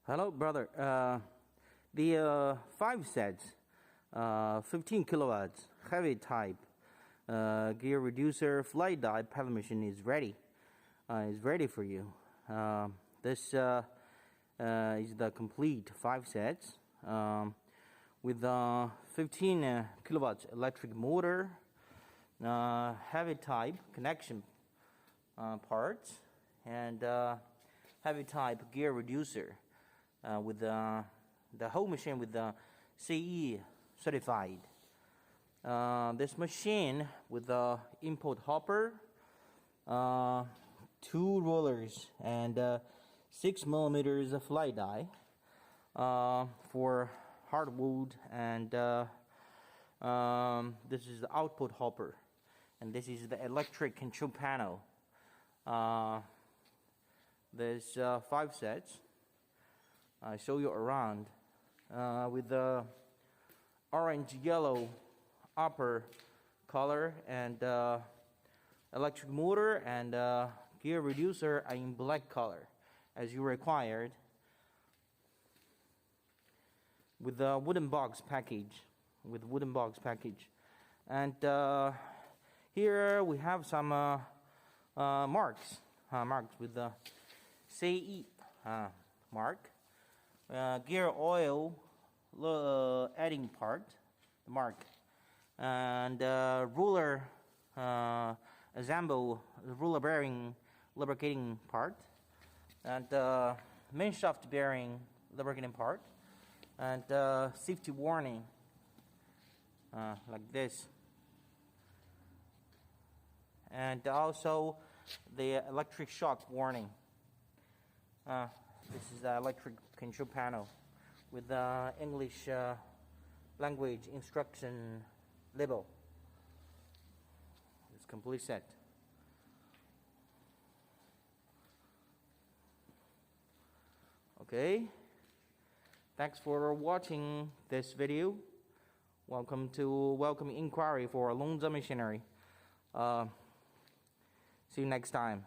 Hello, brother. The 5 sets, 15 kilowatts, heavy type, gear reducer, flight die pellet machine is ready. Is ready for you. This is the complete 5 sets with 15 kilowatts electric motor, heavy type connection parts, and heavy type gear reducer. With the whole machine with the CE certified. This machine with the input hopper, 2 rollers, and 6 millimeters of flight die for hardwood, and this is the output hopper, and this is the electric control panel. There's 5 sets. I show you around with the orange yellow upper color, and electric motor and gear reducer are in black color as you required, with the wooden box package, and here we have some marks with the CE mark. Gear oil adding part, the mark, and ruler assemble, ruler bearing lubricating part, and main shaft bearing lubricating part, and safety warning like this, and also the electric shock warning. This is the electric control panel with the English language instruction label. It's complete set. Okay. Thanks for watching this video. Welcome inquiry for Longzhen machinery. See you next time.